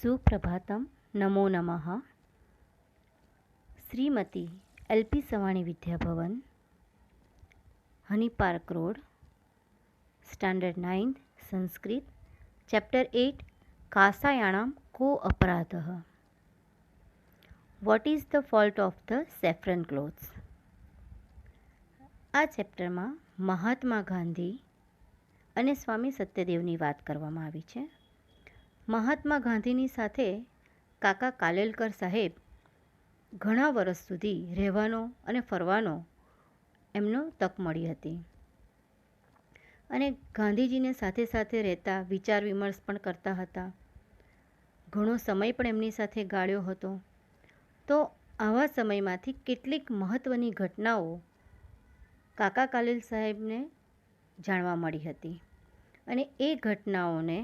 सुप्रभातं नमो नमः। Shrimati L P. Savani Vidyabhavan, honey park road, standard 9 Sanskrit, chapter 8 कासायाणां को अपराधः। What is the fault of the saffron clothes. आ ચેપ્ટરમાં મહાત્મા ગાંધી અને સ્વામી સત્યદેવની વાત કરવામાં આવી છે. મહાત્મા ગાંધીની સાથે કાકા કાલેલકર સાહેબ ઘણા વર્ષ સુધી રહેવાનો અને ફરવાનો એમનો તક મળી હતી અને ગાંધીજીને સાથે સાથે રહેતા વિચાર વિમર્શ પણ કરતા હતા. ઘણો સમય પણ એમની સાથે ગાળ્યો હતો. તો આવા સમયમાંથી કેટલીક મહત્ત્વની ઘટનાઓ કાકા કાલેલ સાહેબને જાણવા મળી હતી અને એ ઘટનાઓને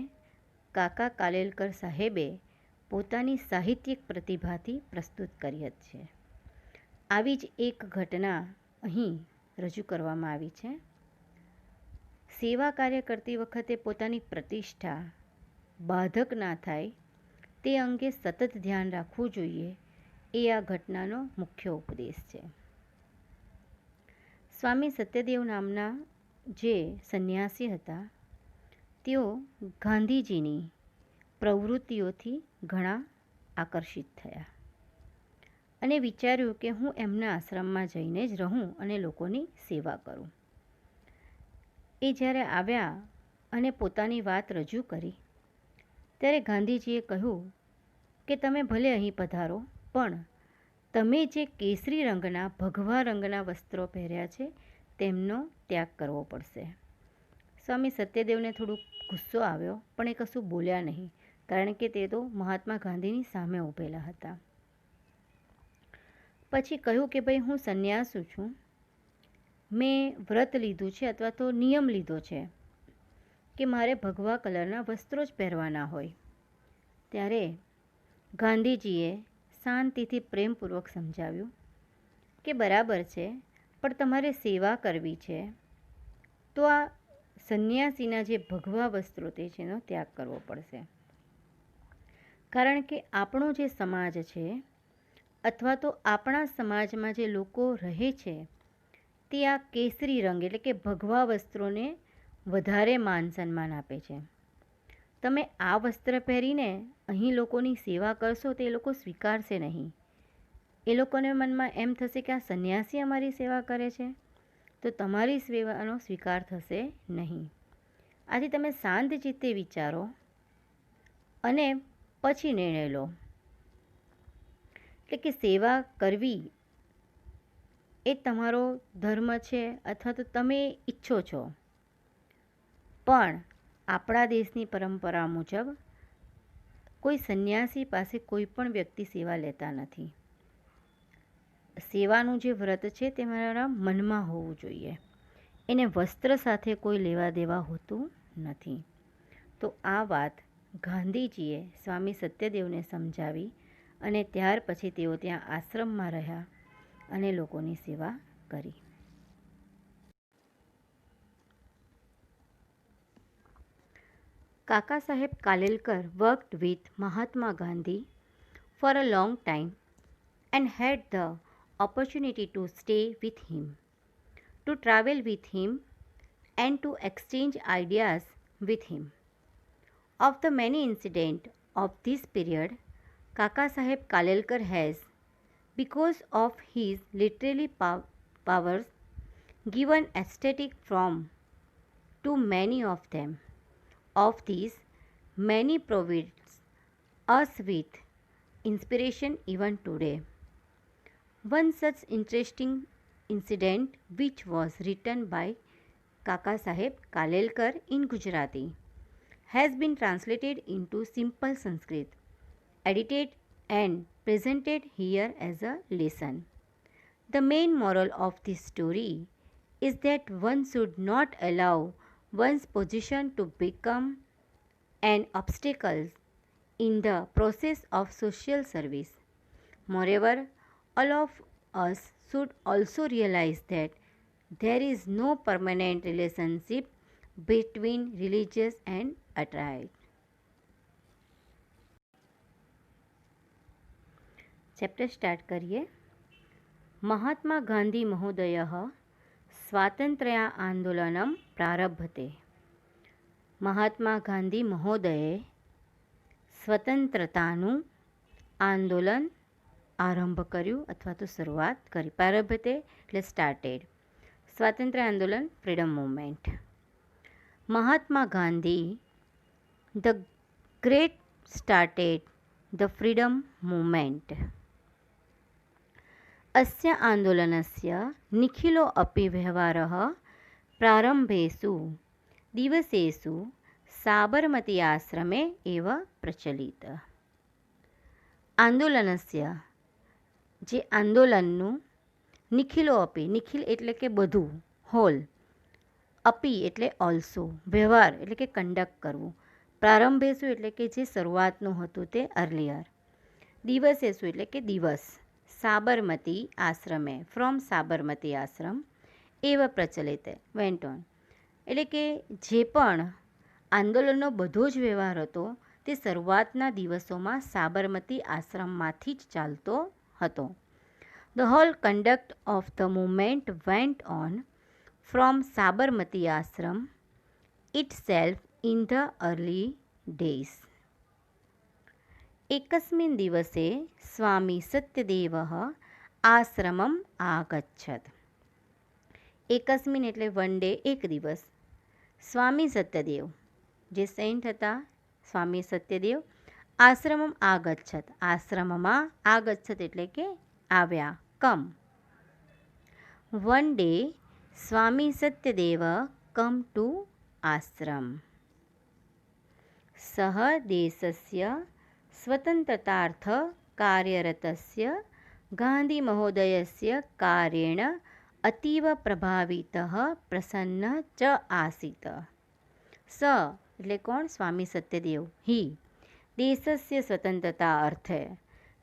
કાકા કાલેલકર સાહેબે પોતાની સાહિત્યિક પ્રતિભાથી પ્રસ્તુત કરી છે. આવી જ એક ઘટના અહીં રજૂ કરવામાં આવી છે. સેવા કાર્ય કરતી વખતે પોતાની પ્રતિષ્ઠા બાધક ના થાય તે અંગે સતત ધ્યાન રાખવું જોઈએ, એ આ ઘટનાનો મુખ્ય ઉપદેશ છે. સ્વામી સત્યદેવ નામના જે સંન્યાસી હતા તેઓ ગાંધીજીની પ્રવૃત્તિઓથી ઘણા આકર્ષિત થયા અને વિચાર્યું કે હું એમના આશ્રમમાં જઈને જ રહું અને લોકોની સેવા કરું. એ જ્યારે આવ્યા અને પોતાની વાત રજૂ કરી ત્યારે ગાંધીજીએ કહ્યું કે તમે ભલે અહીં પધારો, પણ તમે જે કેસરી રંગના ભગવા રંગના વસ્ત્રો પહેર્યા છે તેમનો ત્યાગ કરવો પડશે. સ્વામી સત્યદેવને થોડુંક ગુસ્સો આવ્યો, પણ એ કશું બોલ્યા નહીં, કારણ કે તે તો મહાત્મા ગાંધીની સામે ઊભેલા હતા. પછી કહ્યું કે ભાઈ, હું સંન્યાસુ છું, મેં વ્રત લીધું છે અથવા તો નિયમ લીધો છે કે મારે ભગવા કલરના વસ્ત્રો જ પહેરવાના હોય. ત્યારે ગાંધીજીએ શાંતિથી પ્રેમપૂર્વક સમજાવ્યું કે બરાબર છે, પણ તમારે સેવા કરવી છે તો આ સંન્યાસીના જે ભગવા વસ્ત્રો તે છે એનો ત્યાગ કરવો પડશે. કારણ કે આપણો જે સમાજ છે અથવા તો આપણા સમાજમાં જે લોકો રહે છે તે આ કેસરી રંગ એટલે કે ભગવા વસ્ત્રોને વધારે માન સન્માન આપે છે. તમે આ વસ્ત્ર પહેરીને અહીં લોકોની સેવા કરશો તો એ લોકો સ્વીકારશે નહીં. એ લોકોને મનમાં એમ થશે કે આ સંન્યાસી અમારી સેવા કરે છે, તો તમારી સેવાનો સ્વીકાર થશે નહીં. આથી તમે શાંત ચિત્તે વિચારો અને પછી નિર્ણય લો. એટલે કે સેવા કરવી એ તમારો ધર્મ છે અથવા તો તમે ઈચ્છો છો, પણ આપણા દેશની પરંપરા મુજબ કોઈ સંન્યાસી પાસે કોઈ પણ વ્યક્તિ સેવા લેતા નથી. સેવાનું જે વ્રત છે તે મારા મનમાં હોવું જોઈએ, એને વસ્ત્ર સાથે કોઈ લેવા દેવા હોતું નથી. તો આ વાત ગાંધીજીએ સ્વામી સત્યદેવને સમજાવી અને ત્યાર પછી તેઓ ત્યાં આશ્રમમાં રહ્યા અને લોકોની સેવા કરી. Kaka Saheb Kalelkar worked with Mahatma Gandhi for a long time and had the opportunity to stay with him, to travel with him and to exchange ideas with him. Of the many incidents of this period, Kaka Saheb Kalelkar has, because of his literary powers, given aesthetic form to many of them. Of these, many provides us with inspiration even today. One such interesting incident, which was written by Kaka Saheb Kalelkar in Gujarati, has been translated into simple Sanskrit, edited and presented here as a lesson. The main moral of this story is that one should not allow one's position to become an obstacle in the process of social service. Moreover, all of us should also realize that there is no permanent relationship between religious and attire. Chapter start करिए। महात्मा गांधी महोदय स्वातंत्र्य आंदोलनं प्रारभते। महात्मा गांधी महोदये स्वतंत्रताનું આંદોલન આરંભ કર્યું અથવા તો શરૂઆત કરી. પ્રારભતે એટલે સ્ટાર્ટેડ. સ્વાતંત્ર્ય આંદોલન, freedom movement. Mahatma Gandhi the great started the freedom movement. अस्य आंदोलनस्य निखिलो अपि व्यवहारः प्रारम्भेषु दिवसेषु साबरमती आश्रमे एव प्रचलित. आंदोलनस्य जे आंदोलनનું નિખિલો અપી, નિખિલ એટલે કે બધું, હોલ, અપી એટલે ઓલ્સો, વ્યવહાર એટલે કે કંડક્ટ કરવું, પ્રારંભેસુ એટલે કે જે શરૂઆતનું હતું તે અર્લિયર, દિવસેસુ એટલે કે દિવસ, સાબરમતી આશ્રમે ફ્રોમ સાબરમતી આશ્રમ, એવ પ્રચલિત વેન્ટ ઓન એટલે કે જે પણ આંદોલનનો બધો જ વ્યવહાર હતો તે શરૂઆતના દિવસોમાં સાબરમતી આશ્રમમાંથી જ ચાલતો હતો. The whole conduct of the movement went on from Sabarmati Ashram itself in the early days. एकस्मिन् दिवसे स्वामी सत्यदेवः आश्रमम् आगच्छत्. एकस्मिन् એટલે વન ડે, એક દિવસ. સ્વામી સત્યદેવ જે સેન્ટ હતા, સ્વામી સત્યદેવ, આશ્રમમ આગચ્છત, આશ્રમમાં આગચ્છત એટલે કે આવ્યા, come. One day Swami Satyadev come to ashram. સહ દેશસ્ય स्वतन्त्रतार्थ कार्यरतस्य गान्धीमहोदयस्य कार्येण अतीव प्रभावितः प्रसन्नः च आसीत्. स એટલે કોણ? સ્વામી સત્યદેવ. હી દેશસ્ય સ્વતંત્રતા અર્થે,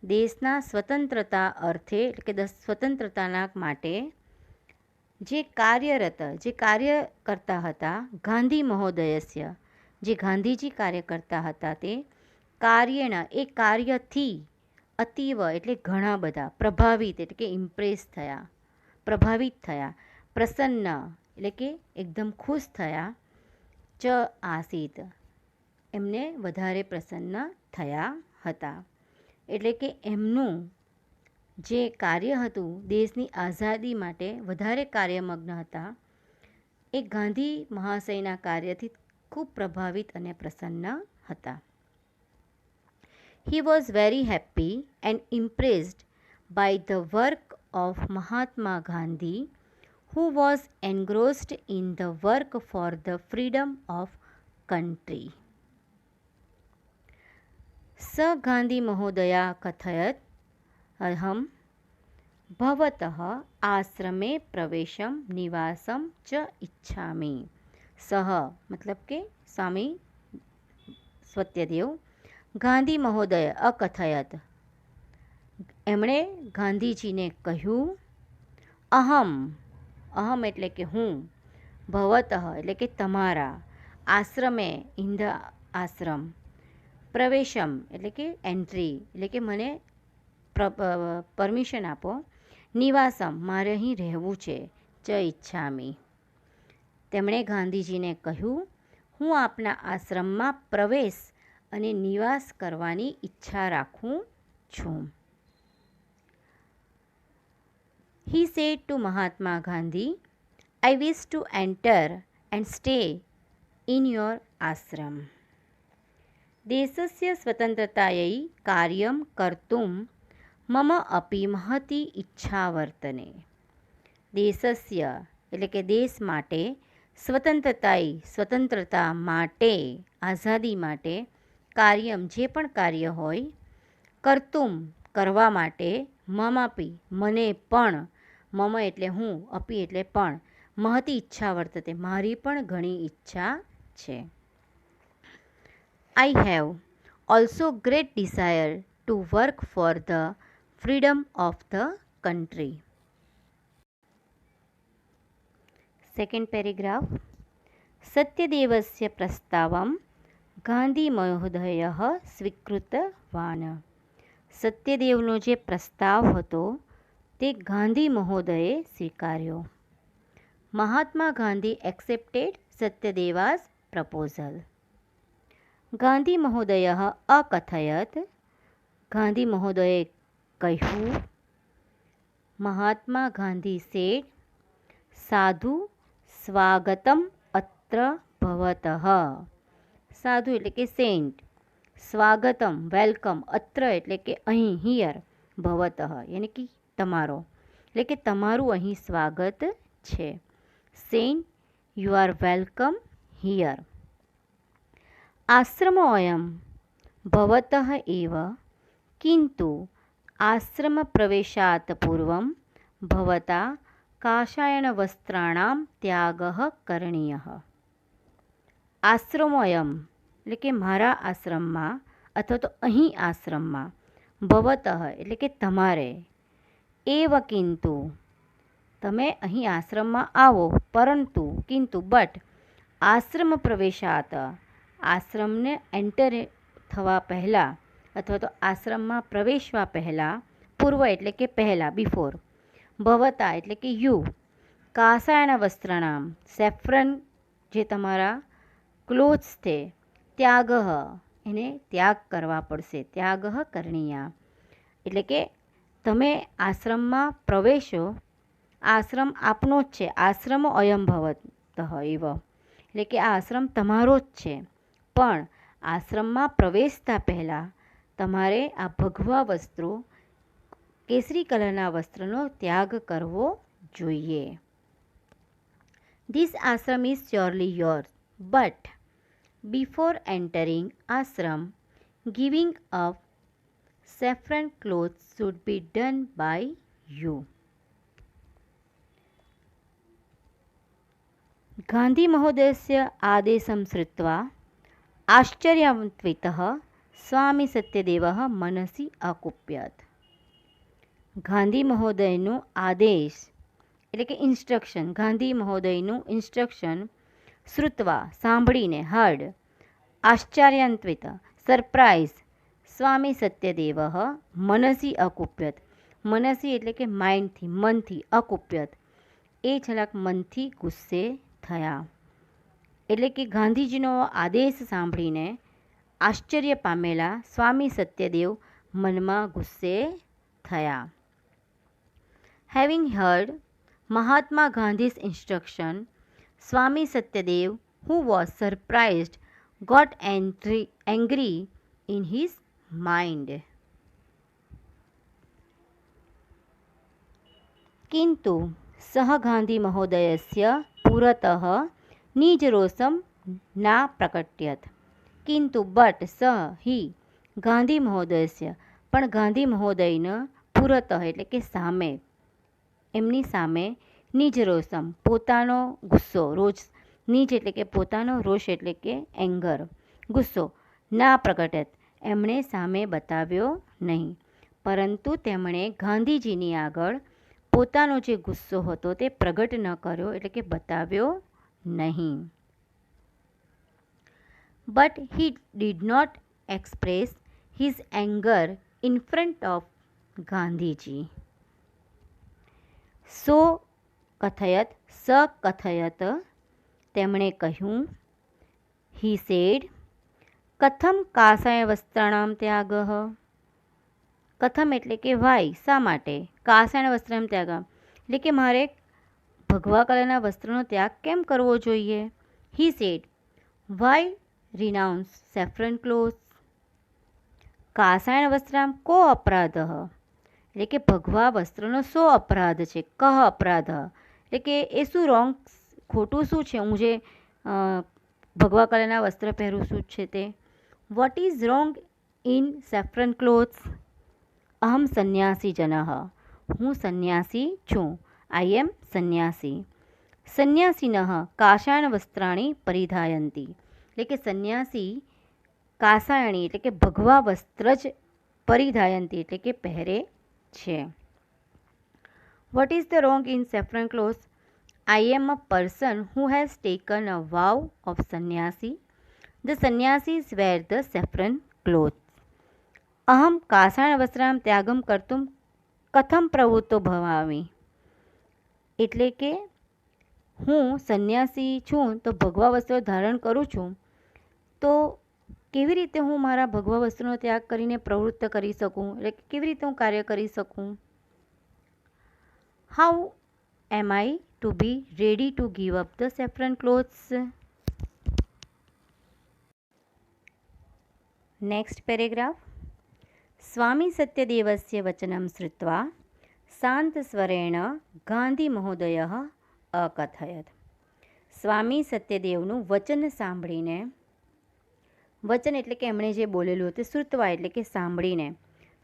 દેશના સ્વતંત્રતા અર્થે એટલે કે સ્વતંત્રતાના માટે જે કાર્યરત, જે કાર્ય કરતા હતા, ગાંધી મહોદયસ્ય જે ગાંધીજી કાર્ય કરતા હતા તે કાર્યના એ કાર્યથી અતીવ એટલે ઘણા બધા, પ્રભાવિત એટલે કે ઇમ્પ્રેસ થયા, પ્રભાવિત થયા, પ્રસન્ન એટલે કે એકદમ ખુશ થયા, ચ આસીત એમને વધારે પ્રસન્ન થયા હતા. એટલે કે એમનું જે કાર્ય હતું દેશની આઝાદી માટે વધારે કાર્યમગ્ન હતા, એ ગાંધી મહાશયના કાર્યથી ખૂબ પ્રભાવિત અને પ્રસન્ન હતા. He was very happy and impressed by the work of Mahatma Gandhi, who was engrossed in the work for the freedom of country. स गांधी महोदया कथयत्, अहं भवतः आश्रमे प्रवेशं निवासं च इच्छामि. सह मतलब के स्वामी सत्यदेव ગાંધી મહોદય અકથયત એમણે ગાંધીજીને કહ્યું, અહમ, અહમ એટલે કે હું, ભવતઃ એટલે કે તમારા, આશ્રમે ઇન ધ આશ્રમ, પ્રવેશમ એટલે કે એન્ટ્રી એટલે કે મને પરમિશન આપો, નિવાસમ મારે અહીં રહેવું છે, ચ ઈચ્છામી. તેમણે ગાંધીજીને કહ્યું, હું આપના આશ્રમમાં પ્રવેશ અને નિવાસ કરવાની ઈચ્છા રાખું છું. He said to Mahatma Gandhi, I wish to enter and stay in your ashram. देशस्य स्वतन्त्रतायै कार्यं कर्तुं मम अपि महती इच्छा वर्तते. देशस्य એટલે કે દેશ માટે, સ્વતંત્રતાઈ સ્વતંત્રતા માટે, આઝાદી માટે, કાર્યમ જે પણ કાર્ય હોય, કર્તુમ કરવા માટે, મમાપી મને પણ, મમ એટલે હું, અપી એટલે પણ, મહતી ઈચ્છા વર્તતે મારી પણ ઘણી ઈચ્છા છે. I have also great desire to work for the freedom of the country. Second paragraph. सत्यदेवस्य प्रस्तावं गान्धीमहोदयः स्वीकृतवान्. સત્યદેવનો જે પ્રસ્તાવ હતો તે ગાંધી મહોદયે સ્વીકાર્યો. Mahatma Gandhi accepted સત્યદેવાસ proposal. ગાંધી મહોદય અકથયત. ગાંધી મહોદયે કહ્યું. મહાત્મા ગાંધી સેડ, સાધુ સ્વાગતમ અત્ર ભવતઃ. સાધુ એટલે કે સેન્ટ, સ્વાગતમ વેલકમ, અત્ર એટલે કે અહીં, હિયર, ભવતઃ યાની કે તમારો, એટલે કે તમારું અહીં સ્વાગત છે. Saint, you are welcome here. આશ્રમો અયમ ભવતઃ એવ, કિંતુ આશ્રમ પ્રવેશાત પૂર્વમ ભવતા કાષાયણ વસ્ત્રાણામ ત્યાગઃ કરણીયઃ. આશ્રમોયમ એટલે કે મારા આશ્રમમાં અથવા તો અહીં આશ્રમમાં, ભવતઃ એટલે કે તમારે, એવ કિંતુ તમે અહીં આશ્રમમાં આવો, પરંતુ કિંતુ બટ આશ્રમ પ્રવેશાત આશ્રમને એન્ટર થવા પહેલાં અથવા તો આશ્રમમાં પ્રવેશવા પહેલાં, પૂર્વ એટલે કે પહેલાં, બિફોર, ભવતા એટલે કે યુ, કાષાયણ વસ્ત્રણામ સેફ્રન જે તમારા ક્લોથ્સ છે, ત્યાગઃ એને ત્યાગ કરવા પડશે, ત્યાગઃ કરણીયા એટલે કે તમે આશ્રમમાં પ્રવેશો, આશ્રમ આપનો જ છે, આશ્રમ અયમ ભવતઃ એવ એટલે કે આ આશ્રમ તમારો જ છે, પણ આશ્રમમાં પ્રવેશતા પહેલાં તમારે આ ભગવા વસ્ત્રો, કેસરી કલરના વસ્ત્રનો ત્યાગ કરવો જોઈએ. This ashram is surely yours, but before entering ashram giving up saffron clothes should be done by you. Gandhi મહોદયસ્ય આદેશમ શ્રુત્વા આશ્ચર્યાન્વિતઃ સ્વામી સત્યદેવઃ મનસી અકુપ્યત. ગાંધી મહોદયનો આદેશ એટલે કે ઇન્સ્ટ્રક્શન, ગાંધી મહોદયનું ઇન્સ્ટ્રક્શન શ્રુત્વા સાંભળીને, હર્ડ, આશ્ચર્યાન્વિત સરપ્રાઇઝ, સ્વામી સત્યદેવ મનસી અકુપ્યત. મનસી એટલે કે માઇન્ડથી, મનથી, અકુપ્યત એ જરાક મનથી ગુસ્સે થયા. એટલે કે ગાંધીજીનો આદેશ સાંભળીને આશ્ચર્ય પામેલા સ્વામી સત્યદેવ મનમાં ગુસ્સે થયા. Having heard Mahatma Gandhi's instruction, Swami Satyadev who was surprised got angry in his mind. किन्तु सः गांधी महोदयस्य पुरतः निजरोषं न प्रकटयत्. किन्तु बट सः ही गांधी महोदयस्य પણ ગાંધી મહોદયના પુરતઃ એટલે કે સામે, એમની સામે, નિજ રોષમ પોતાનો ગુસ્સો, રોજ, નિજ એટલે કે પોતાનો, રોષ એટલે કે એંગર, ગુસ્સો, ના પ્રગટત એમણે સામે બતાવ્યો નહીં, પરંતુ તેમણે ગાંધીજીની આગળ પોતાનો જે ગુસ્સો હતો તે પ્રગટ ન કર્યો એટલે કે બતાવ્યો નહીં. But he did not express his anger in front of Gandhiji. સો કથયત, સ કથયત તેમણે કહ્યું. He said કથમ કાષાય વસ્ત્રાણામ ત્યાગઃ. કથમ એટલે કે વાય, શા માટે, કાષાય વસ્ત્રાણામ ત્યાગ એટલે કે મારે ભગવા કલરના વસ્ત્રનો ત્યાગ કેમ કરવો જોઈએ. He said why renounce saffron clothes. કાષાયણ વસ્ત્રામ કો અપરાધ એટલે કે ભગવા વસ્ત્રનો શો અપરાધ છે, કહ અપરાધ એટલે કે એ શું રોંગ, ખોટું શું છે, હું જે ભગવા કલરના વસ્ત્ર પહેરું છું છે તે. What is wrong in saffron clothes. અહમ સંન્યાસી જનઃ, હું સંન્યાસી છું, આઈ એમ સંન્યાસી. સંન્યાસીનઃ કાષાયણ વસ્ત્રાણી પરિધાયંતી એટલે કે સંન્યાસી કાષાયણી એટલે કે ભગવા વસ્ત્ર જ પરિધાયંતી એટલે કે પહેરે છે. What is the wrong in saffron clothes. I am a person who has taken a vow of sannyasi. The sannyasis wear the saffron clothes. અહમ કાષાણવસ્ત્રામ ત્યાગમ કર્તુમ કથમ પ્રવૃત્તો ભવામી. એટલે કે હું સંન્યાસી છું તો ભગવા વસ્ત્રો ધારણ કરું છું, તો કેવી રીતે હું મારા ભગવા વસ્ત્રોનો ત્યાગ કરીને પ્રવૃત્ત કરી શકું, એટલે કેવી રીતે હું કાર્ય કરી શકું. How am I to be ready to give up the saffron clothes. Next paragraph. Swami સત્યદેવસ્ય વચનમ શ્રુત્વા શાંતસ્વરેણ ગાંધીમહોદયઃ અકથયત. સ્વામી સત્યદેવનું વચન સાંભળીને, વચન એટલે કે એમણે જે બોલેલું હતું, શ્રુત્વા એટલે કે સાંભળીને,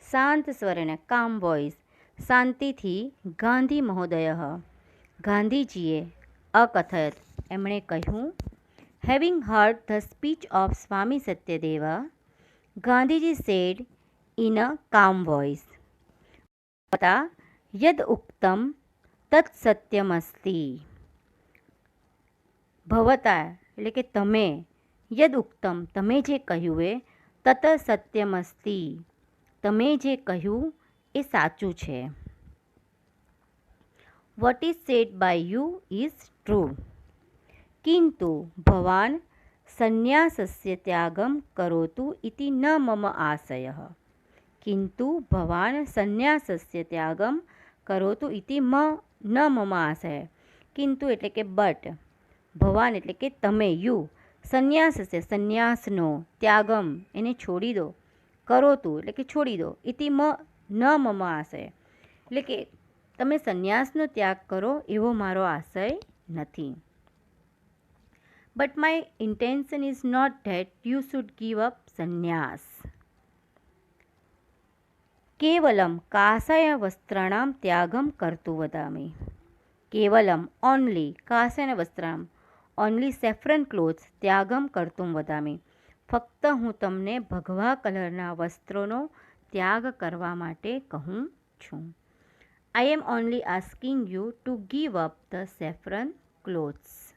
શાંત સ્વરેણ કામ વોઇસ, શાંતિથી, ગાંધી મહોદય ગાંધીજીએ, અકથયત એમણે કહ્યું, having hard the speech of Swami Satyadev, Gandhiji sad in a કામ વોઇસ, ભવતા યદ ઉક્તમ તત્ સત્યમસ્તિ. ભવતા એટલે કે તમે, યદ ઉક્તમ તમે જે કહ્યું એ, તત સત્યમસ્તિ તમે જે કહ્યું એ સાચું છે. What is said by you is true. કિંતુ ભવાન સંન્યાસસ્ય ત્યાગમ કરોતુ ઇતિ ન મમ આશયઃ. કિંતુ ભવાન સંન્યાસસ્ય ત્યાગમ કરોતુ ઇતિ ન મમ આશય. કિંતુ એટલે કે બટ, ભવાન એટલે કે તમે, યુ, સંન્યાસસ્ય સંન્યાસનો, ત્યાગમ એને છોડી દો, કરોતુ એટલે કે છોડી દો, ઇતિ ન મમ આશય એટલે કે તમે સંન્યાસનો ત્યાગ કરો એવો મારો આશય નથી. But my intention is not that you should give up sannyas. કેવલમ કાષાય વસ્ત્રાણામ ત્યાગમ કરતું વદામી. કેવલમ ઓનલી, કાષાય વસ્ત્રામ ઓનલી સેફ્રન ક્લોથ્સ ત્યાગમ કરતું વદામી. ફક્ત હું તમને ભગવા કલરના વસ્ત્રોનો ત્યાગ કરવા માટે કહું છું. I am only asking you to give up the saffron clothes.